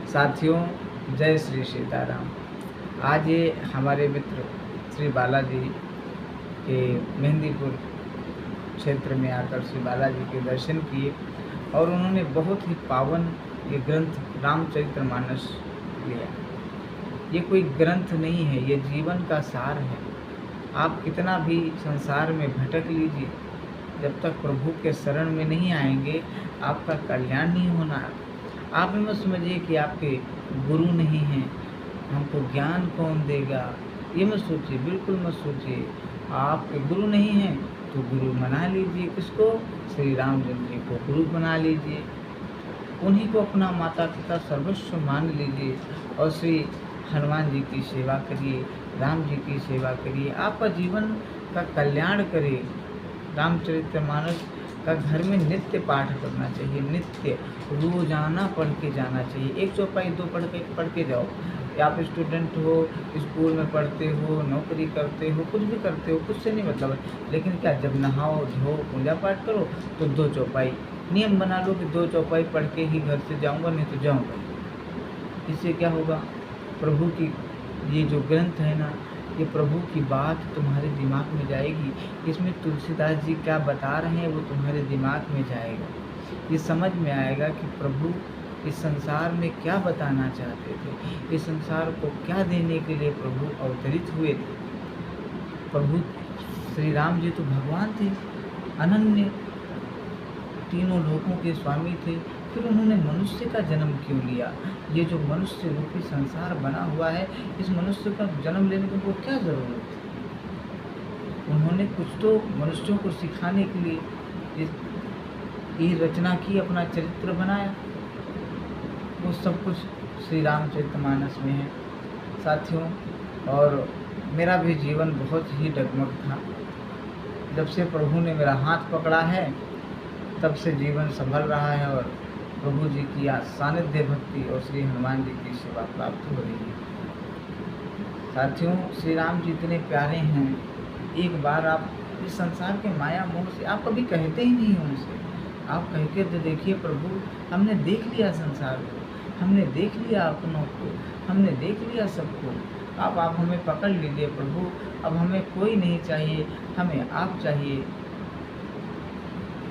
साथियों, जय श्री सीताराम। आज ये हमारे मित्र श्री बालाजी के मेहंदीपुर क्षेत्र में आकर श्री बालाजी के दर्शन किए और उन्होंने बहुत ही पावन ये ग्रंथ रामचरितमानस लिया। ये कोई ग्रंथ नहीं है, ये जीवन का सार है। आप कितना भी संसार में भटक लीजिए, जब तक प्रभु के शरण में नहीं आएंगे आपका कल्याण नहीं होना। आप मत समझिए कि आपके गुरु नहीं हैं, हमको ज्ञान कौन देगा, ये मत सोचिए, बिल्कुल मत सोचिए। आपके गुरु नहीं हैं तो गुरु बना लीजिए। किसको? श्री रामचंद्र जी को गुरु बना लीजिए, उन्हीं को अपना माता पिता सर्वस्व मान लीजिए और श्री हनुमान जी की सेवा करिए, राम जी की सेवा करिए, आपका जीवन का कल्याण करे। रामचरितमानस का घर में नित्य पाठ करना चाहिए, नित्य रोजाना पढ़ के जाना चाहिए। एक चौपाई दो पढ़ के जाओ। आप स्टूडेंट हो, स्कूल में पढ़ते हो, नौकरी करते हो, कुछ भी करते हो, कुछ से नहीं मतलब है। लेकिन क्या, जब नहाओ धो पूजा पाठ करो तो 2 चौपाई नियम बना लो कि 2 चौपाई पढ़ के ही घर से जाऊंगा, नहीं तो जाऊंगा। इससे क्या होगा? प्रभु की ये जो ग्रंथ है ना, ये प्रभु की बात तुम्हारे दिमाग में जाएगी। इसमें तुलसीदास जी क्या बता रहे हैं वो तुम्हारे दिमाग में जाएगा। ये समझ में आएगा कि प्रभु इस संसार में क्या बताना चाहते थे, इस संसार को क्या देने के लिए प्रभु अवतरित हुए थे। प्रभु श्री राम जी तो भगवान थे, अनन्य, तीनों लोकों के स्वामी थे। फिर उन्होंने मनुष्य का जन्म क्यों लिया? ये जो मनुष्य रूपी संसार बना हुआ है, इस मनुष्य का जन्म लेने की उनको क्या ज़रूरत थी? उन्होंने कुछ तो मनुष्यों को सिखाने के लिए ये रचना की, अपना चरित्र बनाया। वो सब कुछ श्री रामचरितमानस में है साथियों। और मेरा भी जीवन बहुत ही डगमग था। जब से प्रभु ने मेरा हाथ पकड़ा है तब से जीवन संभल रहा है और प्रभु जी की सानिध्य भक्ति और श्री हनुमान जी की सेवा प्राप्त हो रही है। साथियों, श्री राम जी इतने प्यारे हैं। एक बार आप इस संसार के माया मोह से, आप कभी कहते ही नहीं उनसे, आप कह के तो देखिए, प्रभु हमने देख लिया संसार को, हमने देख लिया अपनों को, हमने देख लिया सबको। आप हमें पकड़ लीजिए प्रभु, अब हमें कोई नहीं चाहिए, हमें आप चाहिए।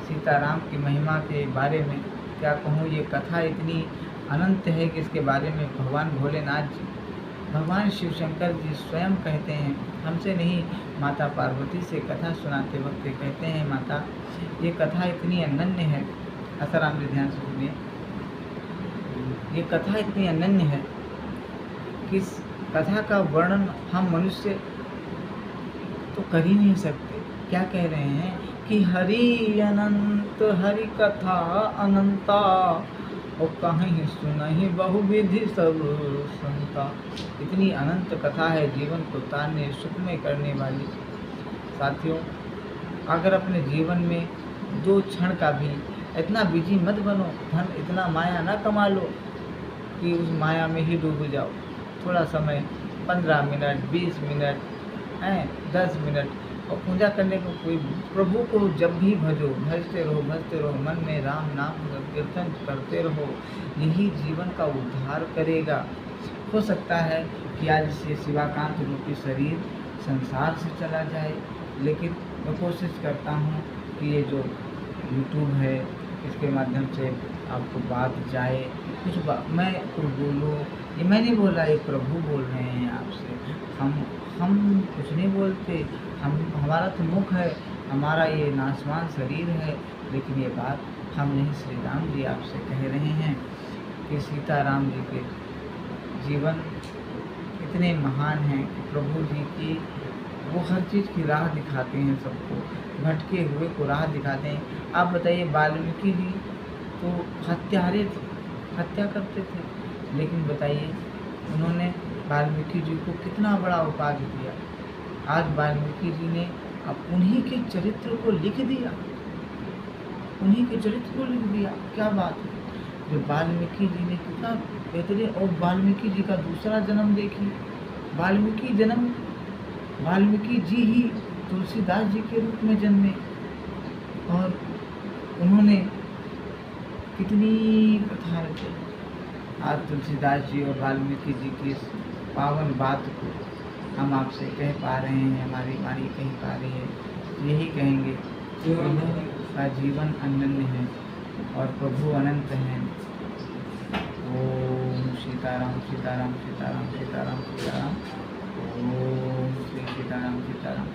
सीताराम की महिमा के बारे में क्या कहूँ, ये कथा इतनी अनंत है कि इसके बारे में भगवान भोलेनाथ जी, भगवान शिव शंकर जी स्वयं कहते हैं, हमसे नहीं, माता पार्वती से कथा सुनाते वक्त कहते हैं, माता ये कथा इतनी अनन्य है। आसाराम जी ध्यान से सुनिए, ये कथा इतनी अनन्य है कि इस कथा का वर्णन हम मनुष्य तो कर ही नहीं सकते। क्या कह रहे हैं कि हरि अनंत, हरि कथा अनंता, और कहीं सुनहि बहुविधि सब संता। इतनी अनंत कथा है, जीवन को तारने सुखमय करने वाली। साथियों, अगर अपने जीवन में 2 क्षण का भी इतना बिजी मत बनो, धन इतना माया ना कमा लो कि उस माया में ही डूब जाओ। थोड़ा समय, 15 मिनट, 20 मिनट, 10 मिनट, और पूजा करने को कोई, प्रभु को जब भी भजते रहो, मन में राम नाम कीर्तन करते रहो। यही जीवन का उद्धार करेगा। हो सकता है कि आज से शिवाकांत रूपी शरीर संसार से चला जाए, लेकिन मैं कोशिश करता हूँ कि ये जो यूट्यूब है इसके माध्यम से आपको बात जाए, कुछ मैं कुछ बोलूँ। ये मैं नहीं बोल रहा, ये प्रभु बोल रहे हैं आपसे। हम कुछ नहीं बोलते, हमारा तो मुख है, हमारा ये नासवान शरीर है, लेकिन ये बात हम नहीं, श्री राम जी आपसे कह रहे हैं कि सीताराम जी के जीवन इतने महान हैं कि प्रभु जी की वो हर चीज़ की राह दिखाते हैं सबको, भटके हुए को राह दिखाते हैं। आप बताइए, वाल्मीकि जी तो हत्यारे थे, हत्या करते थे, लेकिन बताइए उन्होंने वाल्मीकि जी को कितना बड़ा उपाधि दिया। आज वाल्मीकि जी ने अब उन्हीं के चरित्र को लिख दिया, उन्हीं के चरित्र को लिख दिया। क्या बात है! जो वाल्मीकि जी ने कितना बेहतरीन, और वाल्मीकि जी का दूसरा जन्म देखिए। वाल्मीकि जी ही तुलसीदास जी के रूप में जन्मे और उन्होंने कितनी कथाएं की। आज तुलसीदास जी और वाल्मीकि जी की इस पावन बात को हम आपसे कह पा रहे हैं, हमारी वाणी कह पा रही है। यही कहेंगे, प्रभु का जीवन अनन्य है और प्रभु अनंत हैं। ओम सीताराम सीताराम सीताराम सीताराम सीताराम। ओम श्री सीताराम सीताराम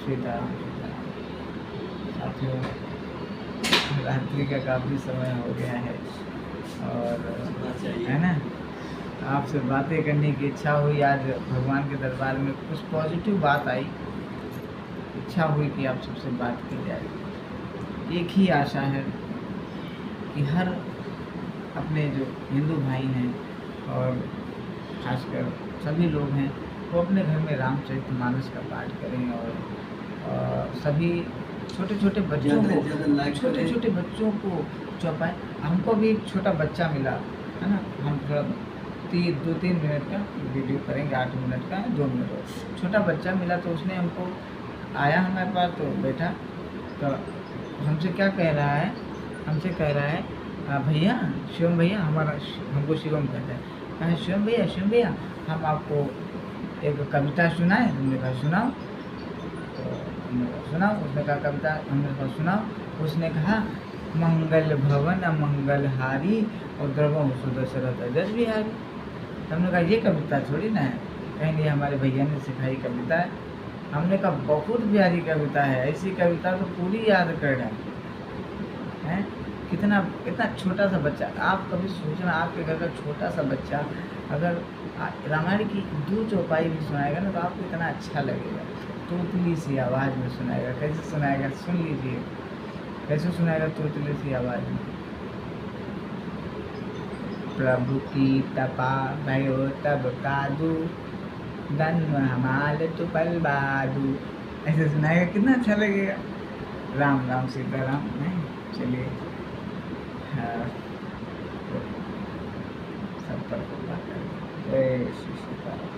सीताराम सीताराम। साथियों, रात्रि का काफ़ी समय हो गया है और है ना, आपसे बातें करने की इच्छा हुई। आज भगवान के दरबार में कुछ पॉजिटिव बात आई, इच्छा हुई कि आप सबसे बात की जाए। एक ही आशा है कि हर अपने जो हिंदू भाई हैं और खासकर सभी लोग हैं वो अपने घर में रामचरितमानस का पाठ करें और सभी छोटे छोटे बच्चों को चौपाए। हमको भी एक छोटा बच्चा मिला है ना, हम थोड़ा 2-3 मिनट का वीडियो करेंगे, 8 मिनट का 2 मिनट। छोटा बच्चा मिला तो उसने हमको आया हमारे पास, तो बैठा तो हमसे क्या कह रहा है, हमसे कह रहा है भैया, शिवम भैया, हमको शिवम कहता है, कहा शिवम भैया हम आपको एक कविता सुनाए। हमने कहा सुनाओ, तो हमने कहा सुनाओ। उसने कहा कविता, हमने कहा सुनाओ। उसने कहा मंगल भवन मंगलहारी और द्रवम सुदशरथ अजर बिहारी। हमने कहा ये कविता थोड़ी ना है, कहेंगे हमारे भैया ने सिखाई कविता है। हमने कहा बहुत प्यारी कविता है, ऐसी कविता तो पूरी याद कर रहे हैं। कितना छोटा सा बच्चा, आप कभी सोचना आपके घर का छोटा सा बच्चा अगर रामायण की 2 चौपाई भी सुनाएगा ना तो आपको इतना अच्छा लगेगा। तोतली सी आवाज़ में सुनाएगा। कैसे सुनाएगा, सुन लीजिए कैसे सुनाएगा तोतली सी आवाज़ में। प्रभु की तपा भयो तब कादू, दन्व हमाल तो पल बादू, ऐसे सुनाएगा, कितना अच्छा लगेगा। राम राम सीताराम। नहीं चलिए, सब पर कृपा करें। जय श्री सीताराम।